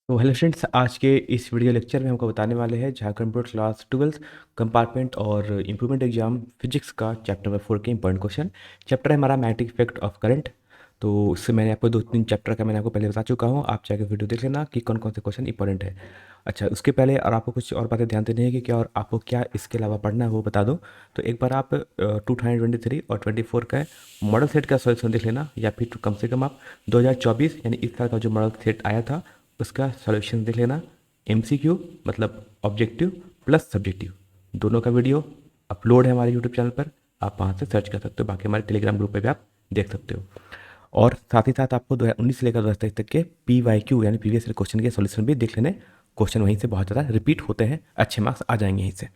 तो hello students, आज के इस वीडियो लेक्चर में हमको बताने वाले हैं झारखंड बोर्ड क्लास 12 कंपार्टमेंट और इम्प्रूवमेंट एग्जाम फिजिक्स का चैप्टर नंबर 4 के इंपॉर्टेंट क्वेश्चन। चैप्टर है हमारा मैग्नेटिक इफेक्ट ऑफ करंट। तो उससे मैंने आपको 2-3 चैप्टर का मैंने आपको पहले बता चुका हूँ। आप जाकर वीडियो देख लेना कि कौन कौन से क्वेश्चन इंपॉर्टेंट है। अच्छा, उसके पहले और आपको कुछ और बातें ध्यान देनी है कि क्या और आपको क्या इसके अलावा पढ़ना है वो बता दूँ। तो एक बार आप 2023 और 24 का मॉडल सेट का सोल्यूशन देख लेना, या फिर कम से कम आप 2024 यानी इस साल का जो मॉडल सेट आया था उसका सॉल्यूशन देख लेना। एमसीक्यू मतलब ऑब्जेक्टिव प्लस सब्जेक्टिव दोनों का वीडियो अपलोड है हमारे यूट्यूब चैनल पर। आप वहाँ से सर्च कर सकते हो, बाकी हमारे टेलीग्राम ग्रुप पे भी आप देख सकते हो। और साथ ही साथ आपको 2019 से लेकर 2023 तक के PYQ यानी प्रीवियस ईयर क्वेश्चन के सॉल्यूशन भी देख लेने। क्वेश्चन वहीं से बहुत ज़्यादा रिपीट होते हैं, अच्छे मार्क्स आ जाएंगे यहीं से।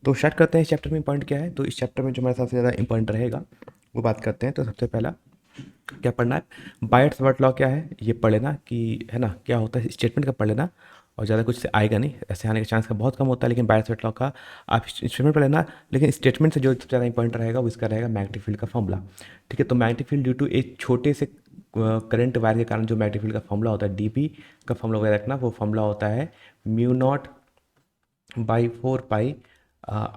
तो स्टार्ट करते हैं इस चैप्टर में इंपॉइंट क्या है। तो इस चैप्टर में जो हमारे सबसे ज़्यादा इंपॉइंट रहेगा वो बात करते हैं। तो सबसे पहला क्या पढ़ना है, बायट्स वर्ड लॉ क्या है ये पढ़ लेना, कि है ना क्या होता है स्टेटमेंट का पढ़ लेना। और ज़्यादा कुछ से आएगा नहीं, ऐसे आने का चांस का बहुत कम होता है, लेकिन बायट्स वर्ड लॉ का आप स्टेटमेंट पढ़ लेना। लेकिन स्टेटमेंट से जो सबसे ज़्यादा इंपॉर्टेंट रहेगा वो इसका रहेगा मैग्नेटिक फील्ड का फॉर्मूला। ठीक है, तो मैग्नेटिक फील्ड ड्यू टू एक छोटे से करंट वायर के कारण जो मैग्नेटिक फील्ड का फॉर्मूला होता है DP का फॉर्मूला वगैरह रखना, वो फॉर्मूला होता है μ0/4 पाई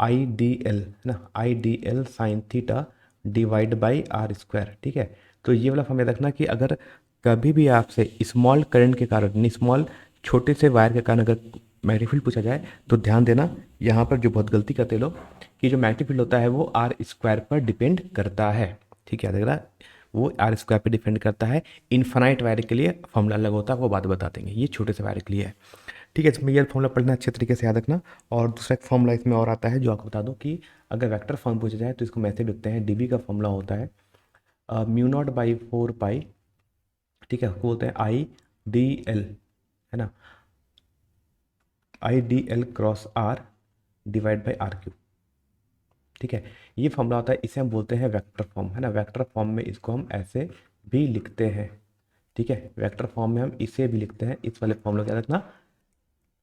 IDL, है ना, IDL sine theta divide by R²। ठीक है, तो ये वाला फॉर्मूला रखना कि अगर कभी भी आपसे स्मॉल करंट के कारण, स्मॉल छोटे से वायर के कारण अगर मैग्नेटिक फील्ड पूछा जाए तो ध्यान देना यहाँ पर जो बहुत गलती करते लोग कि जो मैग्नेटिक फील्ड होता है वो R² पर डिपेंड करता है। ठीक है, याद रखना वो R² पर डिपेंड करता है। इन्फानाइट वायर के लिए फॉर्मूला अलग होता है, वो बात बता देंगे, ये छोटे से वायर के लिए है। ठीक है, इसमें ये फॉर्मूला पढ़ना अच्छे तरीके से याद रखना। और दूसरा एक फॉर्मूला इसमें और आता है जो आपको बता दूं कि अगर वेक्टर फॉर्म पूछा जाए तो इसको मैसे लिखते हैं। DB का फॉर्मूला होता है μ0/4 पाई, ठीक है, उसको बोलते हैं IDL, है ना, IDL cross R divide by R²। ठीक है, ये फॉर्मूला होता है, इसे हम बोलते हैं वेक्टर फॉर्म, है ना। वेक्टर फॉर्म में इसको हम ऐसे भी लिखते हैं। ठीक है, वेक्टर फॉर्म में हम इसे भी लिखते हैं। इस वाले फॉर्मूला का रखना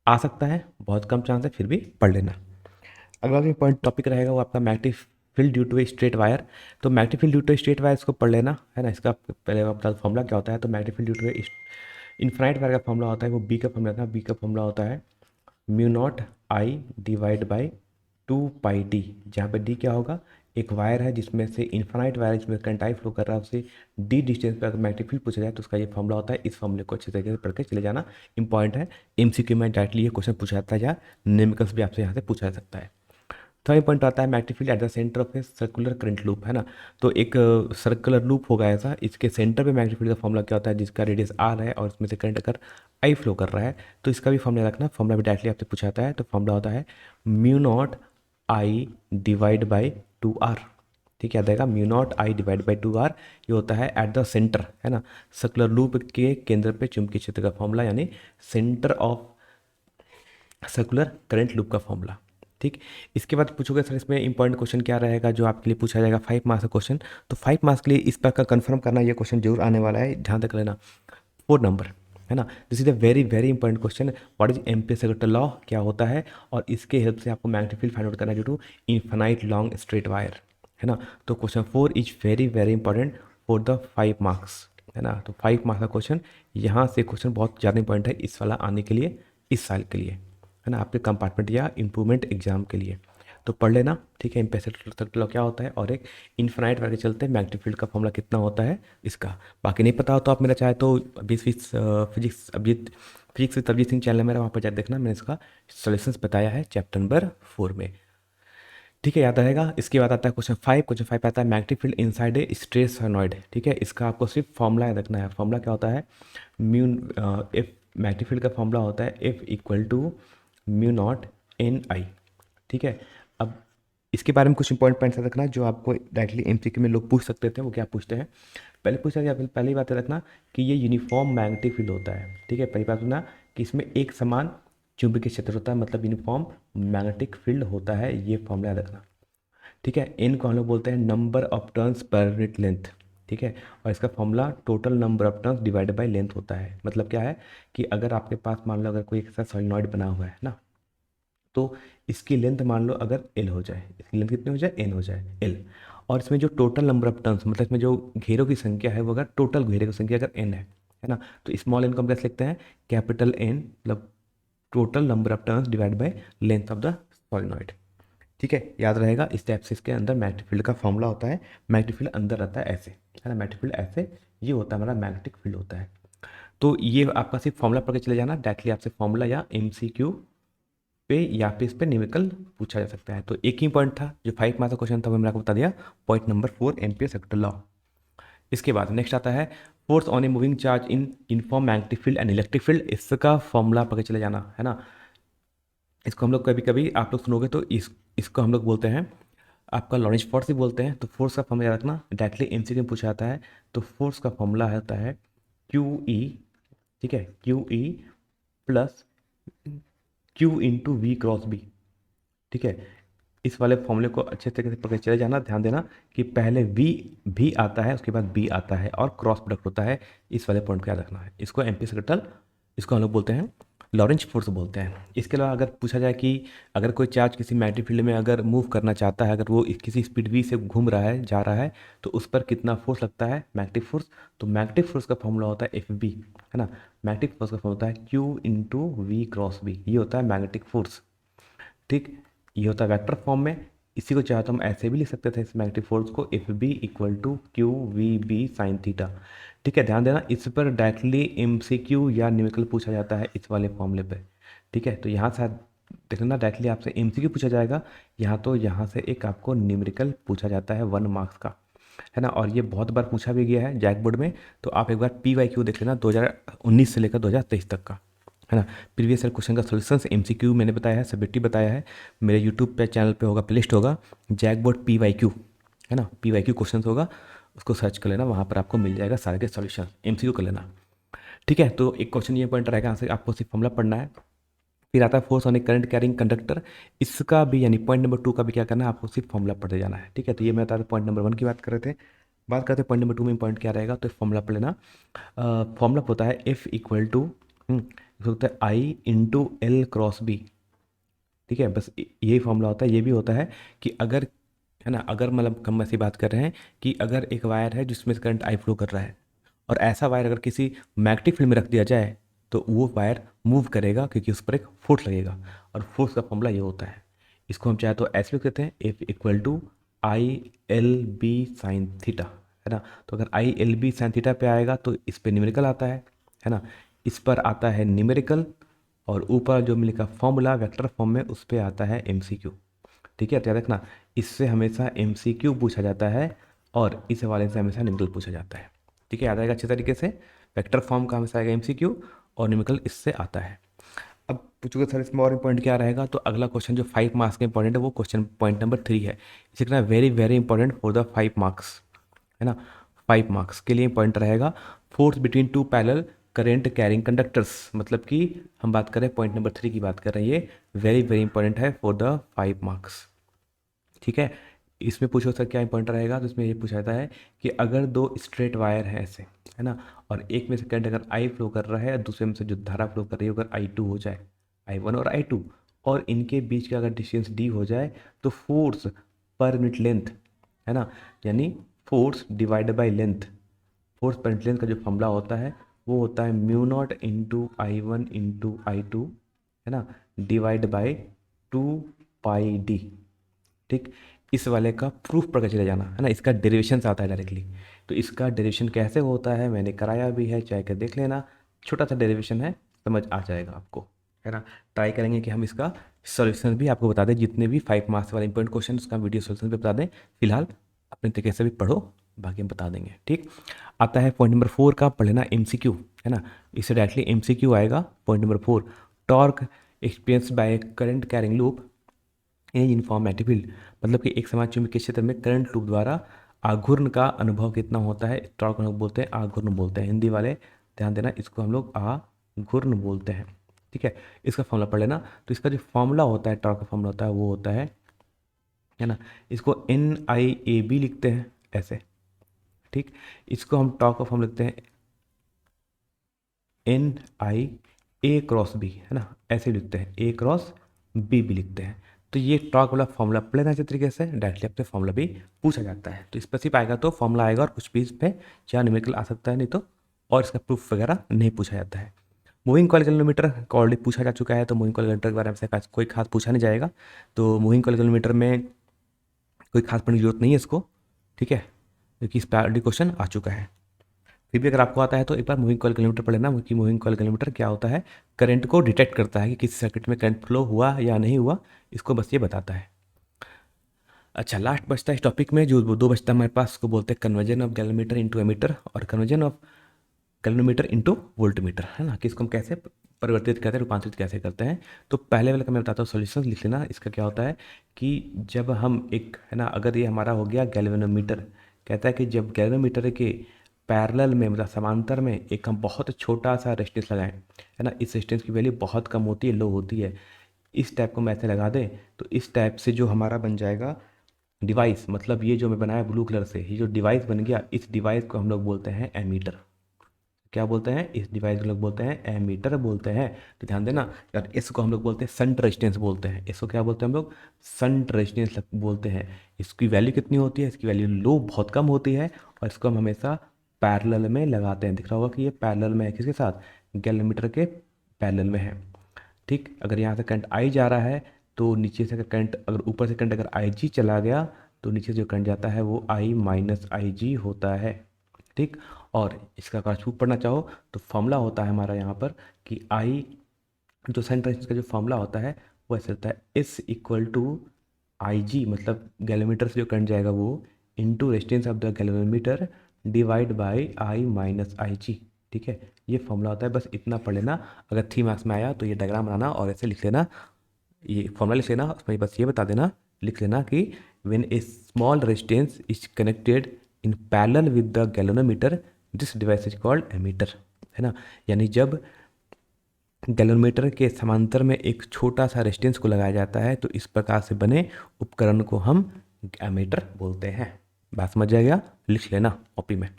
आ सकता है, बहुत कम चांस है, फिर भी पढ़ लेना। अगला जो पॉइंट टॉपिक रहेगा वो आपका magnetic field due to a straight wire. तो magnetic field due to straight wire इसको पढ़ लेना, है ना। इसका पहले आप बता दो फॉर्मूला क्या होता है। तो magnetic field due to infinite wire का फॉर्मूला होता है, वो बी का फॉर्मूला था। बी का फॉर्मूला होता है μ0I डिवाइड बाई 2πd, जहाँ पे डी क्या होगा, एक वायर है जिसमें से इन्फाइनाइट वायर जिसमें करंट आई फ्लो कर रहा है, उससे डी डिस्टेंस पर अगर मैग्नेटिक फील्ड पूछा जाए तो उसका ये फॉर्मूला होता है। इस फॉर्मूले को अच्छे तरीके से पढ़ के चले जाना, इंपॉर्टेंट है। MCQ में डायरेक्टली ये क्वेश्चन पूछा जाता है या न्यूमेरिकल्स भी आपसे यहाँ से पूछा जा सकता है। थर्ड पॉइंट आता है magnetic field at the centre of a circular current loop, है ना। तो एक सर्कुलर लूप होगा ऐसा, इसके सेंटर पे मैग्नेटिक फील्ड का फॉर्मूला क्या होता है, जिसका रेडियस R है और इसमें से करंट अगर I फ्लो कर रहा है तो इसका भी फॉर्मूला रखना। फॉर्मूला भी डायरेक्टली आपसे पूछा जाता है। तो फॉर्मूला होता है μ0I डिवाइड बाई 2R। ठीक है, याद आएगा, μ0I डिवाइड बाई 2R। ये होता है एट द सेंटर, है ना, सर्कुलर लूप के केंद्र पे चुंबकीय क्षेत्र का फॉर्मूला, यानी centre of circular current loop का फॉर्मूला। ठीक, इसके बाद पूछोगे सर इसमें इंपॉर्टेंट क्वेश्चन क्या रहेगा जो आपके लिए पूछा जाएगा 5 मार्क्स का क्वेश्चन। तो 5 मार्क्स के लिए इस पर का कंफर्म करना, ये क्वेश्चन जरूर आने वाला है, ध्यान तक लेना। 4 नंबर, है ना। This is a very very important question. What is Ampere law, क्या होता है, और इसके हेल्प से आपको मैग्नेटिक फील्ड फाइंड आउट करना due to infinite long straight wire, है ना। तो question 4 is very very important for the 5 marks, है ना। तो 5 मार्क्स का क्वेश्चन, यहाँ से क्वेश्चन बहुत ज़्यादा इंपॉर्टेंट है इस वाला आने के लिए, इस साल के लिए, है ना, आपके कंपार्टमेंट या इम्प्रूवमेंट एग्जाम के लिए। तो पढ़ लेना, ठीक है। एम्पीयर लॉ क्या होता है, और एक इन्फिनाइट वायर के चलते मैग्नेटिक फील्ड का फॉर्मूला कितना होता है इसका। बाकी नहीं पता हो तो आप मेरा चाहे तो physics with Abhijeet Singh channel है मेरा, वहाँ पर जाकर देखना, मैंने इसका सॉल्यूशंस बताया है चैप्टर नंबर 4 में। ठीक है, याद रहेगा। इसके बाद आता है क्वेश्चन 5। क्वेश्चन 5 आता है magnetic field inside a straight solenoid. ठीक है, इसका आपको सिर्फ फॉर्मूला याद रखना है। फॉर्मूला क्या होता है, एफ मैग्नेटिक फील्ड का फॉर्मूला होता है F इक्वल टू μ0 Ni। ठीक है, अब इसके बारे में कुछ इंपॉर्टेंट पॉइंट्स याद रखना जो आपको डायरेक्टली MCQ में लोग पूछ सकते थे। वो क्या पूछते हैं, पहले पूछा गया, पहली बात याद रखना कि ये यूनिफॉर्म मैग्नेटिक फील्ड होता है। ठीक है, पहली बात सुनना कि इसमें एक समान चुंबकीय क्षेत्र होता है, मतलब यूनिफॉर्म मैग्नेटिक फील्ड होता है, ये फॉर्मूला याद रखना। ठीक है, N को हम लोग बोलते हैं number of turns per unit length. ठीक है, और इसका formula total number of turns divided by length होता है। मतलब क्या है कि अगर आपके पास मान लो अगर कोई एक ऐसा सोलेनॉइड बना हुआ है ना, तो इसकी लेंथ मान लो अगर L हो जाए, इसकी लेंथ कितनी हो जाए, N हो जाए, L। और इसमें जो टोटल नंबर ऑफ टर्न्स, मतलब इसमें जो घेरों की संख्या है वो अगर टोटल घेरे की संख्या अगर N है है ना। तो स्मॉल एन को हम कैसे लिखते हैं, कैपिटल एन मतलब total number of turns divide by length of the solenoid. ठीक है, याद रहेगा इस टाइप से इसके अंदर मैग्नेटिक फील्ड का फॉर्मूला होता है। मैग्नेटिक फील्ड अंदर रहता है ऐसे, है ना, मैग्नेटिक फील्ड ऐसे, ये होता है हमारा मैग्नेटिक फील्ड होता है। तो ये आपका सिर्फ फॉर्मूला पढ़ के चले जाना, डायरेक्टली आपसे फॉर्मूला या एमसीक्यू पे या पे इस पे न्यूमेरिकल पूछा जा सकता है। तो एक ही पॉइंट था जो 5 मार्क्स का क्वेश्चन था, वो मैंने आपको बता दिया, point number 4 ampere sector law. इसके बाद नेक्स्ट आता है force on a moving charge in uniform magnetic field and electric field. इसका फॉर्मूला पकड़ चले जाना, है ना। इसको हम लोग कभी कभी आप लोग सुनोगे तो इसको हम लोग बोलते हैं आपका लॉरेंज फोर्स ही बोलते हैं। तो फोर्स का फॉर्मूला याद रखना, डायरेक्टली एमसीक्यू में पूछा जाता है। तो फोर्स का फॉर्मूला होता है क्यू ई, ठीक है, Q E plus Q into V cross B. ठीक है, इस वाले फॉर्मूले को अच्छे तरीके से पकड़ चले जाना। ध्यान देना कि पहले वी भी आता है, उसके बाद बी आता है और क्रॉस प्रोडक्ट होता है। इस वाले पॉइंट को याद रखना है। इसको एम्पी सेक्रेटल, इसको हम लोग बोलते हैं लॉरेंज फोर्स बोलते हैं। इसके अलावा अगर पूछा जाए कि अगर कोई चार्ज किसी मैग्नेटिक फील्ड में अगर मूव करना चाहता है, अगर वो किसी स्पीड वी से घूम रहा है, जा रहा है, तो उस पर कितना फोर्स लगता है, मैग्नेटिक फोर्स। तो मैग्नेटिक फोर्स का फॉर्मूला होता है एफ बी, है ना। मैग्नेटिक फोर्स का फॉर्मूला होता है Q into V cross B, ये होता है मैग्नेटिक फोर्स। ठीक, ये होता है वेक्टर फॉर्म में। इसी को चाहे तो हम ऐसे भी लिख सकते थे इस मैग्नेटिक फोर्स को, F B equal to Q V B sine theta. ठीक है, ध्यान देना इस पर डायरेक्टली एम सी क्यू या न्यूमेरिकल पूछा जाता है इस वाले फॉर्मूले पे। ठीक है, तो यहाँ से देख लेना डायरेक्टली आपसे एम सी क्यू पूछा जाएगा, यहाँ तो यहाँ से एक आपको न्यूमेरिकल पूछा जाता है 1 मार्क्स का, है ना। और ये बहुत बार पूछा भी गया है जैक बोर्ड में। तो आप एक बार पी वाई क्यू देख लेना 2019 से लेकर 2023 तक का, है ना। प्रीवियस ईयर क्वेश्चन का सोल्यूशन एमसीक्यू मैंने बताया है, सब्जेक्टिव बताया है। मेरे यूट्यूब पे चैनल पे होगा, प्लेलिस्ट होगा जैक बोर्ड पीवाईक्यू, है ना, पीवाईक्यू क्वेश्चन होगा, उसको सर्च कर लेना, वहाँ पर आपको मिल जाएगा सारे के सॉल्यूशन, एमसीक्यू कर लेना। ठीक है, तो एक क्वेश्चन ये पॉइंट रहेगा, यहाँ से आपको सिर्फ फॉर्मूला पढ़ना है। फिर आता है force on A current carrying conductor. इसका भी यानी पॉइंट नंबर 2 का भी क्या करना है, आपको सिर्फ फॉर्मूला पढ़ते जाना है। ठीक है, तो ये मैं बता था पॉइंट नंबर 1 की बात कर रहे थे। बात करते हैं पॉइंट नंबर 2 में पॉइंट क्या रहेगा, तो फॉर्मूला पढ़ लेना। फॉर्मूला होता है एफ इक्वल टू होता है आई इंटू एल क्रॉस बी। ठीक है, बस यही फॉर्मूला होता है। ये भी होता है कि अगर, है ना, अगर मतलब हम ऐसी बात कर रहे हैं कि अगर एक वायर है जिसमें से करंट आई फ्लो कर रहा है, और ऐसा वायर अगर किसी मैग्नेटिक फील्ड में रख दिया जाए तो वो वायर मूव करेगा, क्योंकि उस पर एक फोर्स लगेगा। और फोर्स का फॉर्मूला ये होता है, इसको हम चाहे तो ऐसे लिख देते हैं, F equal to I L B sine theta, है ना। तो अगर I L B sine theta पे आएगा तो इस पे न्यूमेरिकल आता है ना, इस पर आता है न्यूमेरिकल, और ऊपर जो मिलेगा फॉर्मूला वेक्टर फॉर्म में उस पर आता है एमसीक्यू। ठीक है, तो याद रखना इससे हमेशा एमसीक्यू पूछा जाता है और इस हवाले से हमेशा न्यूमेरिकल पूछा जाता है। ठीक है, याद आएगा अच्छे तरीके से, वेक्टर फॉर्म का हमेशा आएगा एमसीक्यू और न्यूमेरिकल इससे आता है। अब पूछोगे सर इसमें और इंपॉर्टेंट क्या रहेगा, तो अगला क्वेश्चन जो 5 मार्क्स का इंपॉर्टेंट है वो क्वेश्चन पॉइंट नंबर 3 है। इसे कहना very very important for the 5 marks, है ना। 5 मार्क्स के लिए इंपॉर्टेंट रहेगा force between two parallel current carrying conductors. मतलब कि हम बात कर रहे हैं पॉइंट नंबर 3 की बात कर रहे हैं, ये वेरी वेरी इंपॉर्टेंट है फॉर द 5 मार्क्स। ठीक है, इसमें पूछो सर क्या इंपॉर्टेंट रहेगा, तो इसमें ये पूछा जाता है कि अगर दो स्ट्रेट वायर हैं ऐसे, है ना, और एक में से करंट अगर आई फ्लो कर रहा है और दूसरे में से जो धारा फ्लो कर रही है अगर आई टू हो जाए, आई वन और आई टू, और इनके बीच का अगर डिस्टेंस डी हो जाए, तो फोर्स पर यूनिट लेंथ, है ना, यानी force divide by length, force पर यूनिट लेंथ का जो फॉर्मूला होता है वो होता है mu naught into I one into I two, है ना, डिवाइड बाई 2 पाई डी। ठीक, इस वाले का प्रूफ पढ़ के चले जाना, है ना, इसका डेरिवेशन से आता है डायरेक्टली। तो इसका डेरिवेशन कैसे होता है मैंने कराया भी है, चाहे कर देख लेना, छोटा सा डेरिवेशन है, समझ आ जाएगा आपको, है ना। ट्राई करेंगे कि हम इसका सॉल्यूशन भी आपको बता दें, जितने भी 5 मार्क्स वाले इंपॉर्टेंट क्वेश्चन उसका वीडियो सॉल्यूशन भी बता दें। फिलहाल अपने तरीके से भी पढ़ो, बाकी हम बता देंगे। ठीक, आता है पॉइंट नंबर 4 का, पढ़ लेना एमसीक्यू, है ना। इससे डायरेक्टली एमसीक्यू आएगा point number 4, torque experience by current carrying loop in uniform magnetic field. मतलब कि एक समान चुंबकीय क्षेत्र में करंट लूप द्वारा आघूर्ण का अनुभव कितना होता है, टॉर्क हम लोग बोलते हैं, आघूर्ण बोलते हैं। हिंदी वाले ध्यान देना, इसको हम लोग आघूर्ण बोलते हैं। ठीक है, इसका फॉर्मूला पढ़ लेना। तो इसका जो फॉर्मूला होता है, टॉर्क का फॉर्मूला होता है वो होता है ना, इसको NIAB लिखते हैं ऐसे। ठीक, इसको हम टॉर्क का फॉर्म लिखते हैं NIA क्रॉस बी, है ना, ऐसे लिखते हैं, A क्रॉस B भी लिखते हैं। तो ये टॉर्क वाला फॉर्मूला पढ़ लेना अच्छे तरीके से, डायरेक्टली आपसे फॉर्मूला भी पूछा जाता है। तो इस पर सिर्फ आएगा तो फॉर्मूला आएगा और कुछ भी इस पर चाहे न्यूमेरिकल आ सकता है, नहीं तो और इसका प्रूफ वगैरह नहीं पूछा जाता है। मूविंग कॉइल कैलोमीटर ऑलरेडी पूछा जा चुका है, तो मूविंग कॉइल कैलोमीटर के बारे में से कोई खास पूछा नहीं जाएगा। तो मूविंग कॉइल कैलोमीटर में कोई खास पढ़ने की जरूरत नहीं है इसको, ठीक है, क्योंकि इस पर ऑलरेडी क्वेश्चन आ चुका है। फिर भी अगर आपको आता है तो एक बार मूविंग कॉइल कैलोमीटर पढ़ लेना, क्योंकि मूविंग कॉइल कैलोमीटर क्या होता है, करंट को डिटेक्ट करता है कि किसी सर्किट में करंट फ्लो हुआ या नहीं हुआ, इसको बस ये बताता है। अच्छा, लास्ट बचता है इस टॉपिक में, जो दो बचता है हमारे पास, उसको बोलते हैं conversion of galvanometer into ammeter और conversion of galvanometer into voltmeter, है ना, कि इसको हम कैसे परिवर्तित करते हैं, रूपांतरित कैसे करते हैं। तो पहले वाले का मैं बताता हूँ, सॉल्यूशन लिख लेना। इसका क्या होता है कि जब हम एक, है ना, अगर ये हमारा हो गया गैल्वेनोमीटर, कहता है कि जब गैल्वेनोमीटर के पैरेलल में, मतलब समांतर में, एक हम बहुत छोटा सा रेजिस्टेंस लगाएं, है ना, इस रेजिस्टेंस की वैल्यू बहुत कम होती है, लो होती है, इस टाइप को हम ऐसे लगा दें, तो इस टाइप से जो हमारा बन जाएगा डिवाइस, मतलब ये जो मैं बनाया ब्लू कलर से, ये जो डिवाइस बन गया, इस डिवाइस को हम लोग बोलते हैं एमीटर। क्या बोलते हैं, इस डिवाइस को लोग बोलते हैं एमीटर बोलते हैं। तो ध्यान देना यार, इसको हम लोग बोलते हैं शंट रेजिस्टेंस बोलते हैं। इसको क्या बोलते हैं हम लोग, शंट रेजिस्टेंस बोलते हैं। इसकी वैल्यू कितनी होती है, इसकी वैल्यू लो, बहुत कम होती है, और इसको हम हमेशा पैरेलल में लगाते हैं। दिख रहा होगा कि ये पैरेलल में है, किसके साथ, गैलोमीटर के पैरेलल में है। ठीक, अगर यहाँ से करंट आई जा रहा है, तो नीचे से करंट, अगर ऊपर से करंट अगर आई जी चला गया, तो नीचे से जो करंट जाता है वो आई माइनस आई जी होता है। ठीक, और इसका अगर प्रूफ पढ़ना चाहो तो फॉर्मूला होता है हमारा यहाँ पर कि आई, जो सेंट्रल रेजिस्टेंस का जो फॉर्मूला होता है वो ऐसे होता है, S equal to I G, मतलब गैलोमीटर से जो करंट जाएगा वो, into resistance of the galvanometer divide by I minus I G. ठीक है, ये फॉर्मूला होता है, बस इतना पढ़ लेना। अगर 3 मार्क्स में आया तो ये डायग्राम बनाना और ऐसे लिख लेना, ये फॉर्मूला लिख लेना, उसमें बस ये बता देना, लिख लेना कि when a small resistance is connected in parallel with the galvanometer this device is called ammeter, है ना। यानी जब गैल्वेनोमीटर के समांतर में एक छोटा सा रेजिस्टेंस को लगाया जाता है, तो इस प्रकार से बने उपकरण को हम एमीटर बोलते हैं। बात समझ जाएगा, लिख लेना कॉपी में,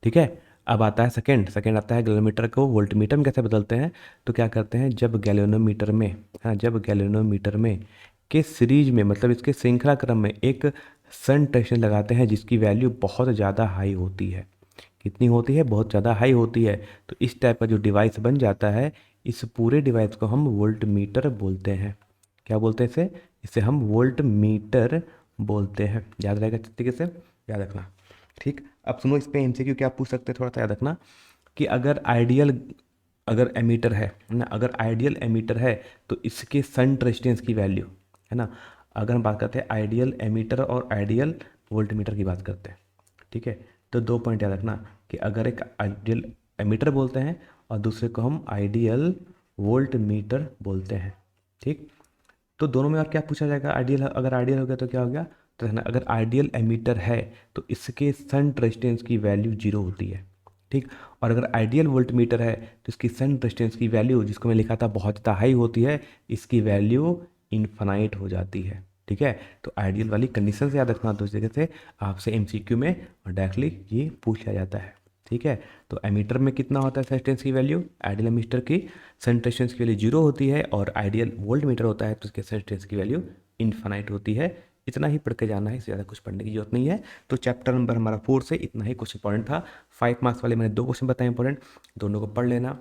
ठीक है। अब आता है सेकंड आता है गैल्वेनोमीटर को वोल्टमीटर में कैसे बदलते हैं। तो क्या करते हैं, जब गैल्वेनोमीटर में, हाँ, जब गैल्वेनोमीटर में के सीरीज में, मतलब इसके श्रृंखला क्रम में एक शंट रेजिस्टेंस लगाते हैं जिसकी वैल्यू बहुत ज़्यादा हाई होती है। कितनी होती है, बहुत ज़्यादा हाई होती है। तो इस टाइप का जो डिवाइस बन जाता है, इस पूरे डिवाइस को हम वोल्टमीटर बोलते हैं। क्या बोलते हैं इसे, इसे हम वोल्टमीटर बोलते हैं। याद रहेगा अच्छे तरीके से, याद रखना। ठीक, अब सुनो, इस पे एमसीक्यू क्या पूछ सकते हैं, थोड़ा सा याद रखना कि अगर आइडियल, अगर एमीटर है ना, अगर आइडियल एमीटर है तो इसके शंट रेजिस्टेंस की वैल्यू, है ना, अगर हम बात करते हैं आइडियल एमीटर और आइडियल वोल्टमीटर की बात करते हैं, ठीक है, तो 2 पॉइंट याद रखना कि अगर एक आइडियल एमीटर बोलते हैं और दूसरे को हम आइडियल वोल्टमीटर बोलते हैं। ठीक, तो दोनों में और क्या पूछा जाएगा, आइडियल, अगर आइडियल हो गया तो क्या हो गया, तो है ना, अगर आइडियल एमीटर है तो इसके शंट रेजिस्टेंस की वैल्यू 0 होती है। ठीक, और अगर आइडियल वोल्टमीटर है तो इसकी शंट रेजिस्टेंस की वैल्यू, जिसको मैं लिखा था, बहुत ज़्यादा हाई होती है, इसकी वैल्यू इनफाइनाइट हो जाती है। ठीक है, तो आइडियल वाली कंडीशन से याद रखना, तो इस जगह से आपसे एमसीक्यू में और डायरेक्टली ये पूछ लिया जाता है। ठीक है, तो एमीटर में कितना होता है रेजिस्टेंस की वैल्यू, आइडियल एमीटर की शंट रेजिस्टेंस की वैल्यू 0 होती है, और आइडियल वोल्ट मीटर होता है तो उसके रेजिस्टेंस की वैल्यू इनफाइनाइट होती है। इतना ही पढ़ के जाना है, इससे ज़्यादा कुछ पढ़ने की जरूरत नहीं है। तो चैप्टर नंबर हमारा 4 से इतना ही कुछ इंपॉर्टेंट था। 5 मार्क्स वाले मैंने 2 क्वेश्चन बताए इंपॉर्टेंट, दोनों को पढ़ लेना।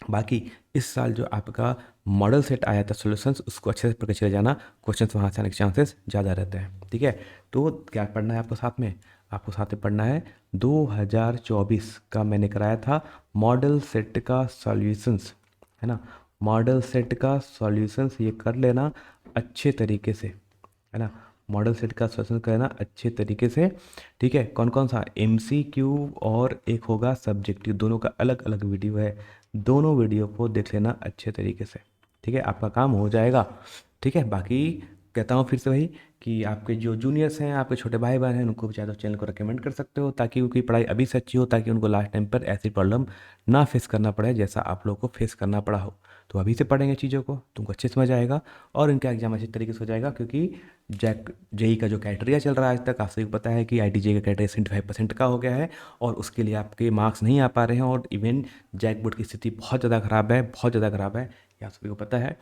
बाकी इस साल जो आपका मॉडल सेट आया था सॉल्यूशंस, उसको अच्छे से पढ़ के चले जाना, क्वेश्चन वहाँ से आने के चांसेस ज़्यादा रहते हैं। ठीक है, तो क्या पढ़ना है आपको साथ में, आपको साथ में पढ़ना है 2024 का मैंने कराया था मॉडल सेट का सॉल्यूशंस, है ना, मॉडल सेट का सॉल्यूशंस, ये कर लेना अच्छे तरीके से, है ना, मॉडल सेट का सॉल्यूशन करना अच्छे तरीके से। ठीक है, कौन कौन सा, एमसीक्यू और एक होगा सब्जेक्टिव, दोनों का अलग अलग वीडियो है, दोनों वीडियो को देख लेना अच्छे तरीके से। ठीक है, आपका काम हो जाएगा। ठीक है, बाकी कहता हूँ फिर से वही कि आपके जो जूनियर्स हैं, आपके छोटे भाई बहन हैं, उनको भी चाहे तो चैनल को रिकमेंड कर सकते हो, ताकि उनकी पढ़ाई अभी से अच्छी हो, ताकि उनको लास्ट टाइम पर ऐसी प्रॉब्लम ना फेस करना पड़े जैसा आप लोगों को फेस करना पड़ा हो। तो अभी से पढ़ेंगे चीज़ों को, तुमको अच्छे समझ आएगा और इनका एग्जाम अच्छे तरीके से हो जाएगा। क्योंकि जेई का जो क्राइटेरिया चल रहा है आज तक, आप सभी को पता है कि IIT-JEE का क्राइटेरिया 75% का हो गया है, और उसके लिए आपके मार्क्स नहीं आ पा रहे हैं, और इवन जैक बोर्ड की स्थिति बहुत ज़्यादा ख़राब है, बहुत ज़्यादा ख़राब है, ये आप सभी को पता है।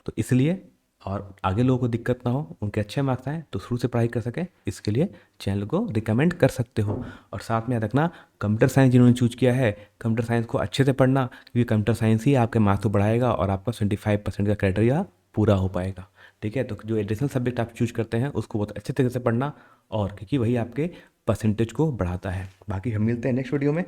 तो इसलिए और आगे लोगों को दिक्कत ना हो, उनके अच्छे मार्क्स आएँ तो शुरू से पढ़ाई कर सकें, इसके लिए चैनल को रिकमेंड कर सकते हो। और साथ में याद रखना, कंप्यूटर साइंस जिन्होंने चूज किया है, कंप्यूटर साइंस को अच्छे से पढ़ना, क्योंकि कंप्यूटर साइंस ही आपके मार्क्स को बढ़ाएगा और आपका 25% का क्राइटेरिया पूरा हो पाएगा। ठीक है, तो जो एडिशनल सब्जेक्ट आप चूज करते हैं उसको बहुत अच्छे तरीके से पढ़ना, और क्योंकि वही आपके परसेंटेज को बढ़ाता है। बाकी हम मिलते हैं नेक्स्ट वीडियो में।